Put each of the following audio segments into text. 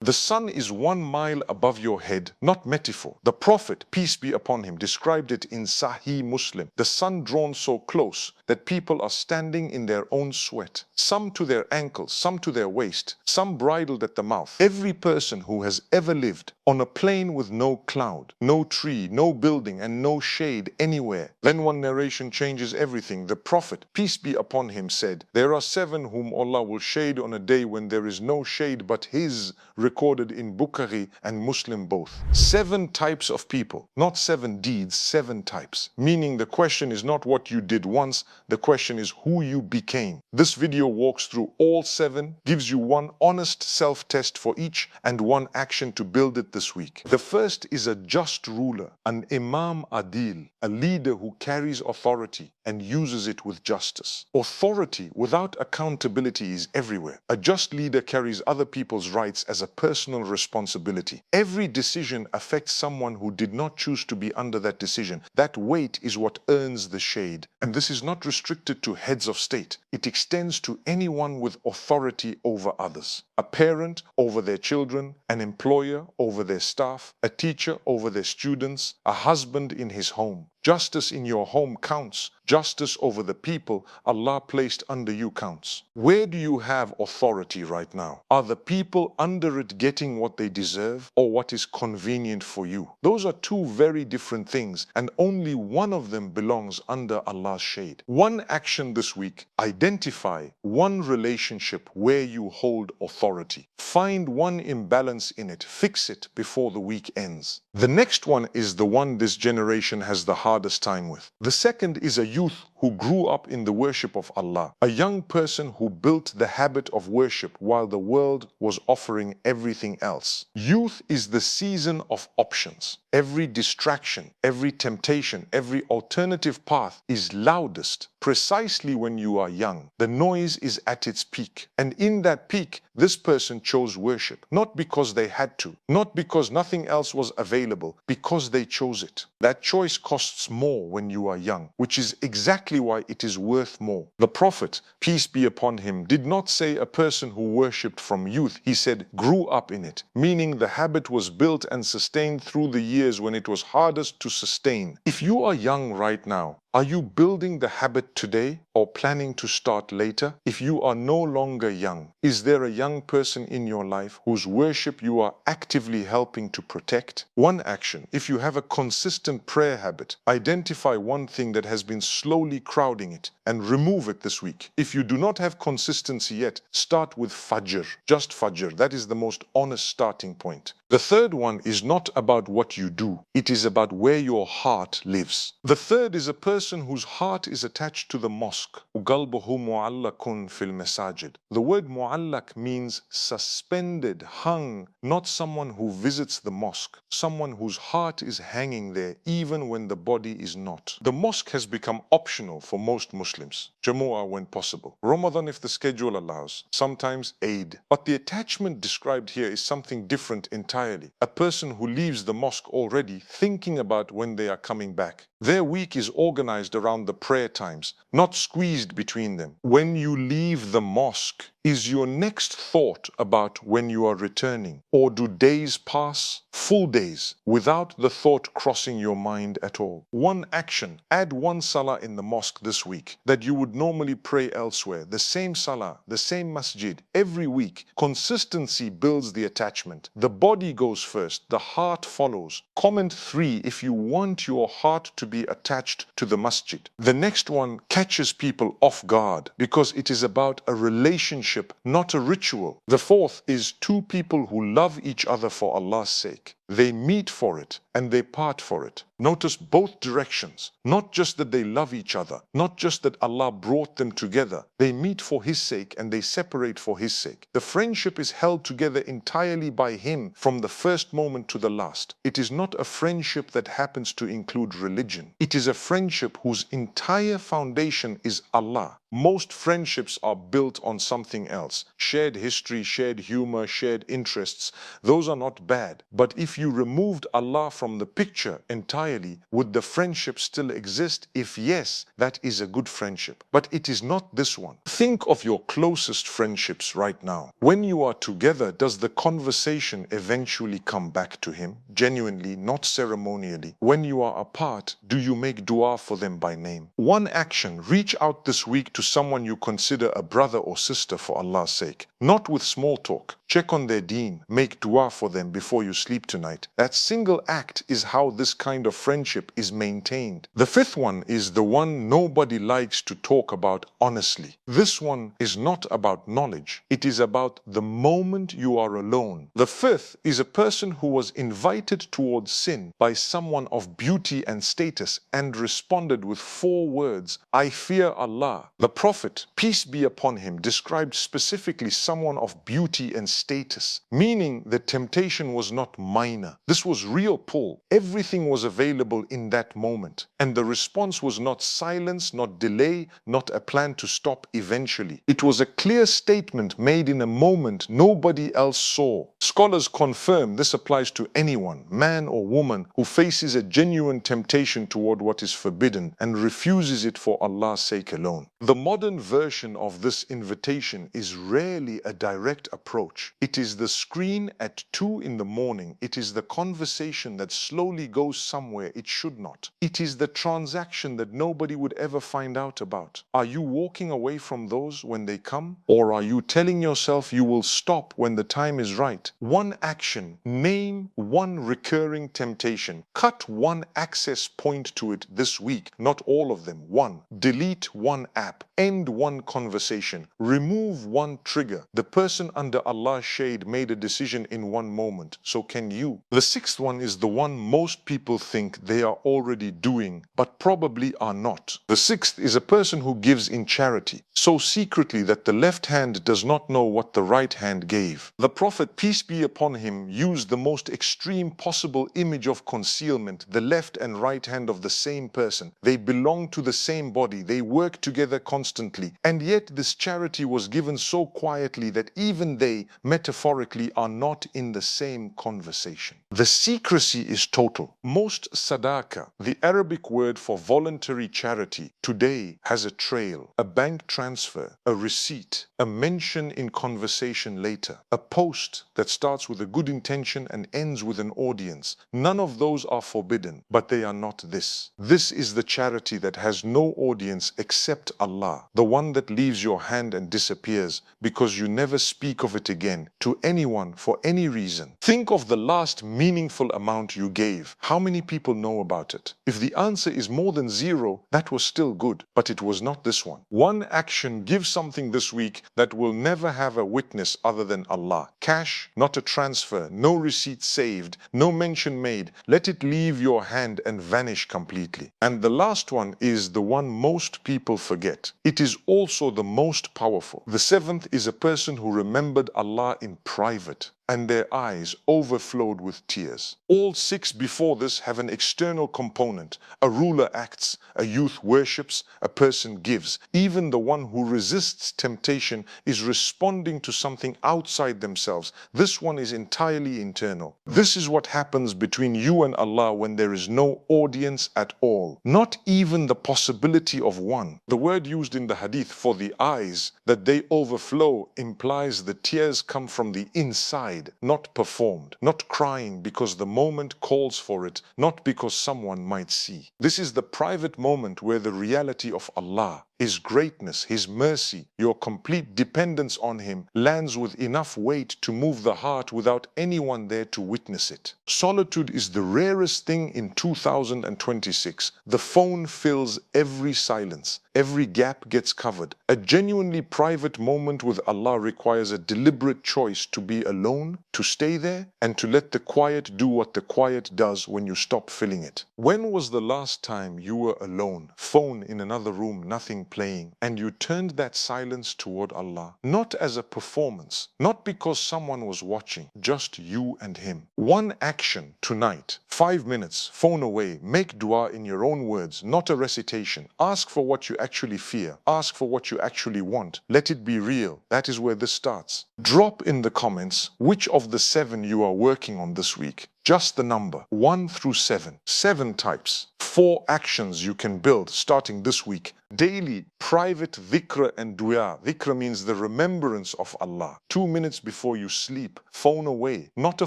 The sun is 1 mile above your head, not metaphor. The Prophet, peace be upon him, described it in Sahih Muslim. The sun drawn so close that people are standing in their own sweat, some to their ankles, some to their waist, some bridled at the mouth. Every person who has ever lived on a plain with no cloud, no tree, no building, and no shade anywhere. Then one narration changes everything. The Prophet, peace be upon him, said, "There are 7 whom Allah will shade on a day when there is no shade but His," recorded in Bukhari and Muslim both. 7 types of people, not 7 deeds, 7 types. Meaning the question is not what you did once, the question is who you became. This video walks through all 7, gives you one honest self-test for each and one action to build it this week. The first is a just ruler, an Imam Adil, a leader who carries authority and uses it with justice. Authority without accountability is everywhere. A just leader carries other people's rights as a personal responsibility. Every decision affects someone who did not choose to be under that decision. That weight is what earns the shade. And this is not restricted to heads of state. It extends to anyone with authority over others. A parent over their children, an employer over their staff, a teacher over their students, a husband in his home. Justice in your home counts. Justice over the people Allah placed under you counts. Where do you have authority right now? Are the people under it getting what they deserve or what is convenient for you? Those are 2 very different things, and only one of them belongs under Allah's shade. One action this week: identify one relationship where you hold authority. Find one imbalance in it, fix it before the week ends. The next one is the one this generation has the hardest time with. The second is a youth who grew up in the worship of Allah, a young person who built the habit of worship while the world was offering everything else. Youth is the season of options. Every distraction, every temptation, every alternative path is loudest precisely when you are young. The noise is at its peak. And in that peak, this person chose worship, not because they had to, not because nothing else was available, because they chose it. That choice costs more when you are young, which is exactly why it is worth more. The Prophet, peace be upon him, did not say a person who worshipped from youth. He said grew up in it, meaning the habit was built and sustained through the years when it was hardest to sustain. If you are young right now, are you building the habit today or planning to start later? If you are no longer young, is there a young person in your life whose worship you are actively helping to protect? One action: if you have a consistent prayer habit, identify one thing that has been slowly crowding it and remove it this week. If you do not have consistency yet, start with Fajr, just Fajr. That is the most honest starting point. The third one is not about what you do. It is about where your heart lives. The third is a person whose heart is attached to the mosque. وَقَلْبُهُ مُعَلَّقٌ فِي الْمَسَاجِدِ. The word mu'allaq means suspended, hung, not someone who visits the mosque, someone whose heart is hanging there even when the body is not. The mosque has become optional for most Muslims. Jamu'ah when possible. Ramadan if the schedule allows. Sometimes Eid. But the attachment described here is something different entirely. A person who leaves the mosque already thinking about when they are coming back. Their week is organized around the prayer times, not squeezed between them. When you leave the mosque, is your next thought about when you are returning? Or do days pass, full days, without the thought crossing your mind at all? One action: add one salah in the mosque this week that you would normally pray elsewhere. The same salah, the same masjid, every week. Consistency builds the attachment. The body goes first, the heart follows. Comment 3 if you want your heart to be attached to the masjid. The next one catches people off guard because it is about a relationship, not a ritual. The fourth is 2 people who love each other for Allah's sake. They meet for it and they part for it. Notice both directions. Not just that they love each other, not just that Allah brought them together. They meet for His sake and they separate for His sake. The friendship is held together entirely by Him from the first moment to the last. It is not a friendship that happens to include religion. It is a friendship whose entire foundation is Allah. Most friendships are built on something else. Shared history, shared humor, shared interests. Those are not bad. But if If you removed Allah from the picture entirely, would the friendship still exist? If yes, that is a good friendship. But it is not this one. Think of your closest friendships right now. When you are together, does the conversation eventually come back to Him? Genuinely, not ceremonially. When you are apart, do you make dua for them by name? One action: reach out this week to someone you consider a brother or sister for Allah's sake. Not with small talk. Check on their deen. Make dua for them before you sleep tonight. That single act is how this kind of friendship is maintained. The fifth one is the one nobody likes to talk about honestly. This one is not about knowledge. It is about the moment you are alone. The fifth is a person who was invited towards sin by someone of beauty and status and responded with 4 words: I fear Allah. The Prophet, peace be upon him, described specifically someone of beauty and status, meaning the temptation was not minor. This was real pull. Everything was available in that moment. And the response was not silence, not delay, not a plan to stop eventually. It was a clear statement made in a moment nobody else saw. Scholars confirm this applies to anyone, man or woman, who faces a genuine temptation toward what is forbidden and refuses it for Allah's sake alone. The modern version of this invitation is rarely a direct approach. It is the screen at 2 in the morning. It is the conversation that slowly goes somewhere it should not. It is the transaction that nobody would ever find out about. Are you walking away from those when they come? Or are you telling yourself you will stop when the time is right? One action: name one recurring temptation. Cut one access point to it this week, not all of them. 1. Delete one app. End one conversation. Remove one trigger. The person under Allah's shade made a decision in one moment. So can you. The sixth one is the one most people think they are already doing, but probably are not. The sixth is a person who gives in charity, so secretly that the left hand does not know what the right hand gave. The Prophet, peace be upon him, used the most extreme possible image of concealment: the left and right hand of the same person. They belong to the same body. They work together constantly. And yet this charity was given so quietly that even they, metaphorically, are not in the same conversation. The secrecy is total. Most sadaqah, the Arabic word for voluntary charity, today has a trail, a bank transfer, a receipt, a mention in conversation later, a post that starts with a good intention and ends with an audience. None of those are forbidden, but they are not this. This is the charity that has no audience except Allah, the one that leaves your hand and disappears because you never speak of it again to anyone for any reason. Think of the last meaningful amount you gave. How many people know about it? If the answer is more than 0, that was still good, but it was not this one. One action: give something this week that will never have a witness other than Allah. Cash, not a transfer, no receipt saved, no mention made. Let it leave your hand and vanish completely. And the last one is the one most people forget. It is also the most powerful. The seventh is a person who remembered Allah in private, and their eyes overflowed with tears. All 6 before this have an external component. A ruler acts, a youth worships, a person gives. Even the one who resists temptation is responding to something outside themselves. This one is entirely internal. This is what happens between you and Allah when there is no audience at all. Not even the possibility of one. The word used in the Hadith for the eyes, that they overflow, implies the tears come from the inside, not performed, not crying because the moment calls for it, not because someone might see. This is the private moment where the reality of Allah, His greatness, His mercy, your complete dependence on Him lands with enough weight to move the heart without anyone there to witness it. Solitude is the rarest thing in 2026. The phone fills every silence. Every gap gets covered. A genuinely private moment with Allah requires a deliberate choice to be alone, to stay there, and to let the quiet do what the quiet does when you stop filling it. When was the last time you were alone, phone in another room, nothing playing, and you turned that silence toward Allah? Not as a performance, not because someone was watching, just you and Him. One action tonight, 5 minutes, phone away, make dua in your own words, not a recitation. Ask for what you actually fear. Ask for what you actually want. Let it be real. That is where this starts. Drop in the comments which of the 7 you are working on this week. Just the number 1 through 7. 7 types. 4 actions you can build starting this week. Daily, private dhikr and dua. Dhikr means the remembrance of Allah. 2 minutes before you sleep, phone away. Not a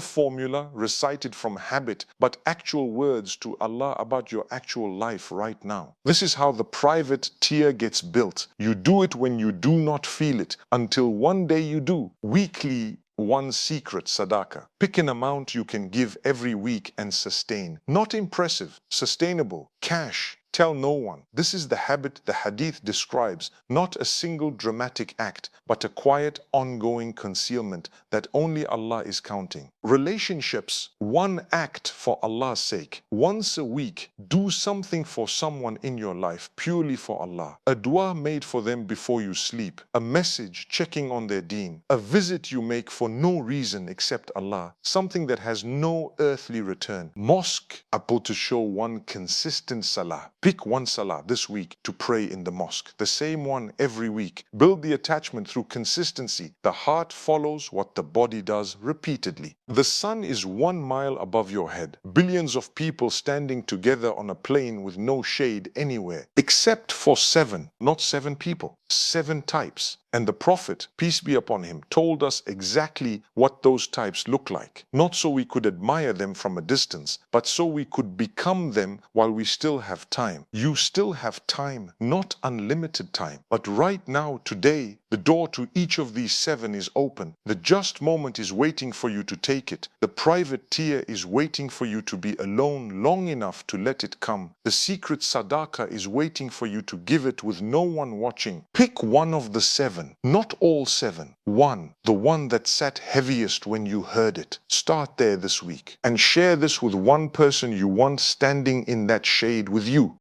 formula recited from habit, but actual words to Allah about your actual life right now. This is how the private tier gets built. You do it when you do not feel it, until one day you do. Weekly, 1 secret sadaqah. Pick an amount you can give every week and sustain. Not impressive, sustainable, cash. Tell no one. This is the habit the Hadith describes, not a single dramatic act, but a quiet, ongoing concealment that only Allah is counting. Relationships, 1 act for Allah's sake. Once a week, do something for someone in your life, purely for Allah. A dua made for them before you sleep. A message checking on their deen. A visit you make for no reason except Allah. Something that has no earthly return. Mosque, to show 1 consistent salah. Pick 1 salah this week to pray in the mosque, the same one every week. Build the attachment through consistency. The heart follows what the body does repeatedly. The sun is 1 mile above your head. Billions of people standing together on a plain with no shade anywhere, except for 7, not 7 people, 7 types. And the Prophet, peace be upon him, told us exactly what those types look like. Not so we could admire them from a distance, but so we could become them while we still have time. You still have time, not unlimited time. But right now, today, the door to each of these 7 is open. The just moment is waiting for you to take it. The private tier is waiting for you to be alone long enough to let it come. The secret sadaqah is waiting for you to give it with no one watching. Pick 1 of the 7. Not all 7. 1, the one that sat heaviest when you heard it. Start there this week and share this with 1 person you want standing in that shade with you.